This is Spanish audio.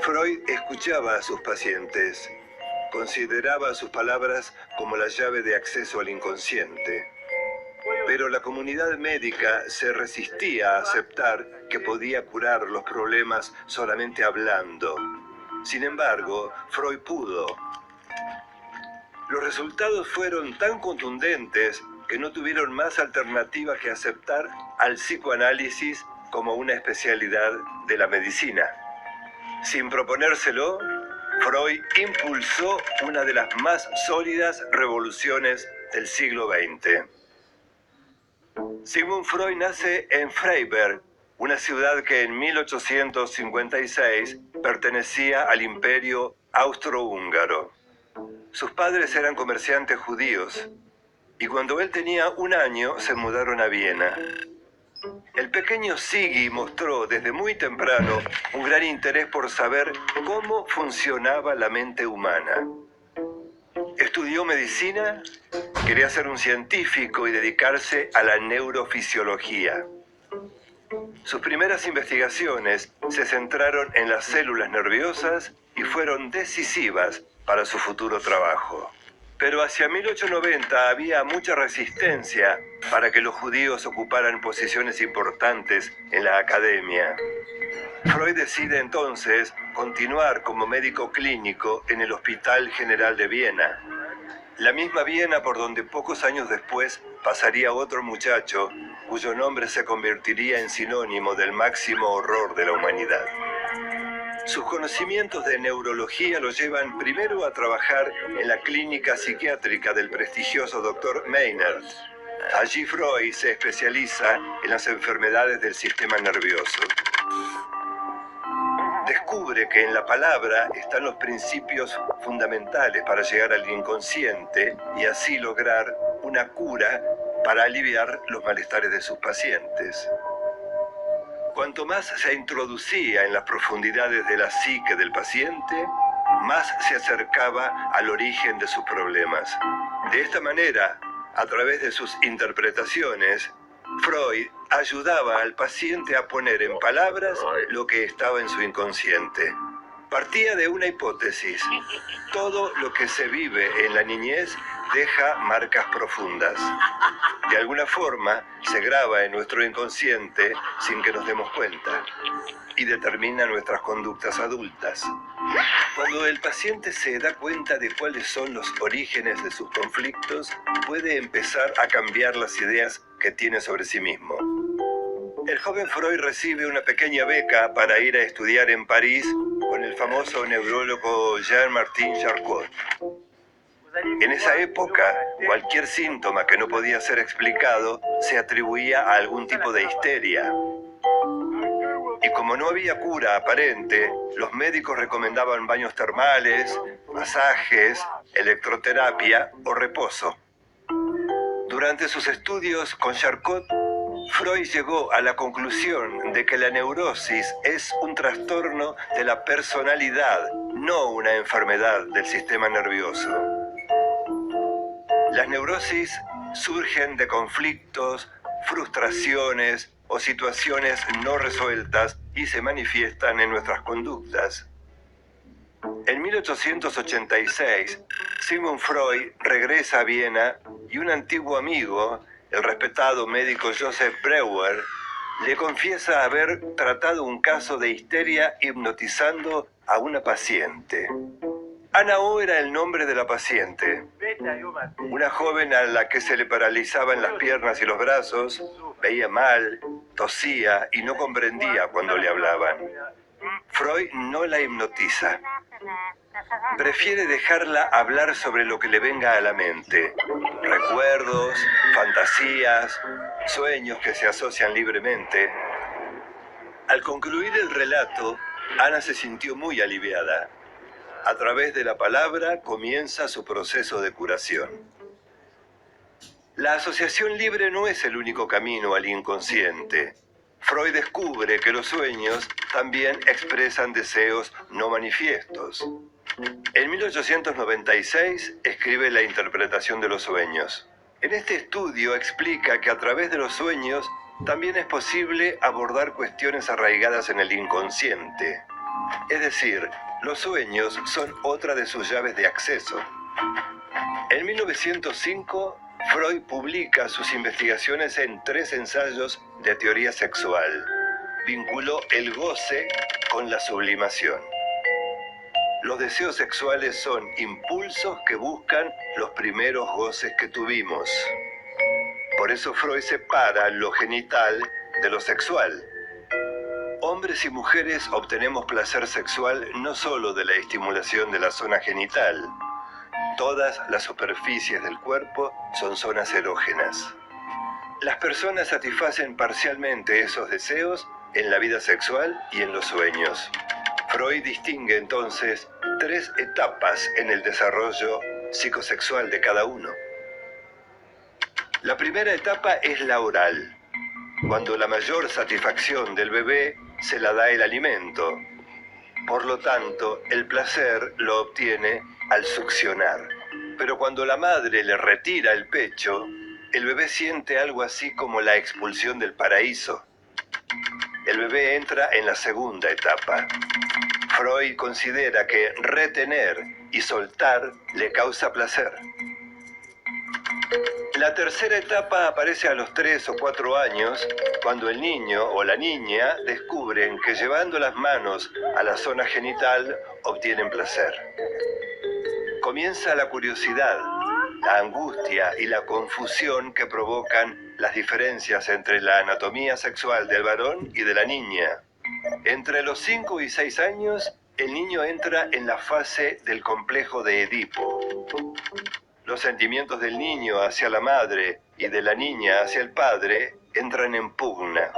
Freud escuchaba a sus pacientes, consideraba sus palabras como la llave de acceso al inconsciente. Pero la comunidad médica se resistía a aceptar que podía curar los problemas solamente hablando. Sin embargo, Freud pudo. Los resultados fueron tan contundentes que no tuvieron más alternativa que aceptar al psicoanálisis como una especialidad de la medicina. Sin proponérselo, Freud impulsó una de las más sólidas revoluciones del siglo XX. Sigmund Freud nace en Freiberg, una ciudad que en 1856 pertenecía al Imperio Austrohúngaro. Sus padres eran comerciantes judíos y cuando él tenía 1 año se mudaron a Viena. El pequeño Siggy mostró desde muy temprano un gran interés por saber cómo funcionaba la mente humana. Estudió medicina, quería ser un científico y dedicarse a la neurofisiología. Sus primeras investigaciones se centraron en las células nerviosas y fueron decisivas para su futuro trabajo. Pero hacia 1890 había mucha resistencia para que los judíos ocuparan posiciones importantes en la academia. Freud decide entonces continuar como médico clínico en el Hospital General de Viena. La misma Viena por donde pocos años después pasaría otro muchacho cuyo nombre se convertiría en sinónimo del máximo horror de la humanidad. Sus conocimientos de neurología lo llevan primero a trabajar en la clínica psiquiátrica del prestigioso Dr. Meinert. Allí Freud se especializa en las enfermedades del sistema nervioso. Descubre que en la palabra están los principios fundamentales para llegar al inconsciente y así lograr una cura para aliviar los malestares de sus pacientes. Cuanto más se introducía en las profundidades de la psique del paciente, más se acercaba al origen de sus problemas. De esta manera, a través de sus interpretaciones, Freud ayudaba al paciente a poner en palabras lo que estaba en su inconsciente. Partía de una hipótesis: todo lo que se vive en la niñez deja marcas profundas. De alguna forma, se graba en nuestro inconsciente sin que nos demos cuenta y determina nuestras conductas adultas. Cuando el paciente se da cuenta de cuáles son los orígenes de sus conflictos, puede empezar a cambiar las ideas que tiene sobre sí mismo. El joven Freud recibe una pequeña beca para ir a estudiar en París con el famoso neurólogo Jean-Martin Charcot. En esa época, cualquier síntoma que no podía ser explicado se atribuía a algún tipo de histeria. Y como no había cura aparente, los médicos recomendaban baños termales, masajes, electroterapia o reposo. Durante sus estudios con Charcot, Freud llegó a la conclusión de que la neurosis es un trastorno de la personalidad, no una enfermedad del sistema nervioso. Las neurosis surgen de conflictos, frustraciones o situaciones no resueltas y se manifiestan en nuestras conductas. En 1886, Sigmund Freud regresa a Viena y un antiguo amigo, el respetado médico Joseph Breuer, le confiesa haber tratado un caso de histeria hipnotizando a una paciente. Ana O era el nombre de la paciente, una joven a la que se le paralizaban las piernas y los brazos, veía mal, tosía y no comprendía cuando le hablaban. Freud no la hipnotiza. Prefiere dejarla hablar sobre lo que le venga a la mente. Recuerdos, fantasías, sueños que se asocian libremente. Al concluir el relato, Ana se sintió muy aliviada. A través de la palabra comienza su proceso de curación. La asociación libre no es el único camino al inconsciente. Freud descubre que los sueños también expresan deseos no manifiestos. En 1896 escribe La interpretación de los sueños. En este estudio explica que a través de los sueños también es posible abordar cuestiones arraigadas en el inconsciente. Es decir, los sueños son otra de sus llaves de acceso. En 1905, Freud publica sus investigaciones en 3 ensayos de teoría sexual. Vinculó el goce con la sublimación. Los deseos sexuales son impulsos que buscan los primeros goces que tuvimos. Por eso Freud separa lo genital de lo sexual. Hombres y mujeres obtenemos placer sexual no solo de la estimulación de la zona genital. Todas las superficies del cuerpo son zonas erógenas. Las personas satisfacen parcialmente esos deseos en la vida sexual y en los sueños. Freud distingue entonces 3 etapas en el desarrollo psicosexual de cada uno. La primera etapa es la oral, cuando la mayor satisfacción del bebé se la da el alimento. Por lo tanto, el placer lo obtiene al succionar. Pero cuando la madre le retira el pecho, el bebé siente algo así como la expulsión del paraíso. El bebé entra en la segunda etapa. Freud considera que retener y soltar le causa placer. La tercera etapa aparece a los 3 o 4 años, cuando el niño o la niña descubren que llevando las manos a la zona genital obtienen placer. Comienza la curiosidad, la angustia y la confusión que provocan las diferencias entre la anatomía sexual del varón y de la niña. Entre los 5 y 6 años, el niño entra en la fase del complejo de Edipo. Los sentimientos del niño hacia la madre y de la niña hacia el padre entran en pugna.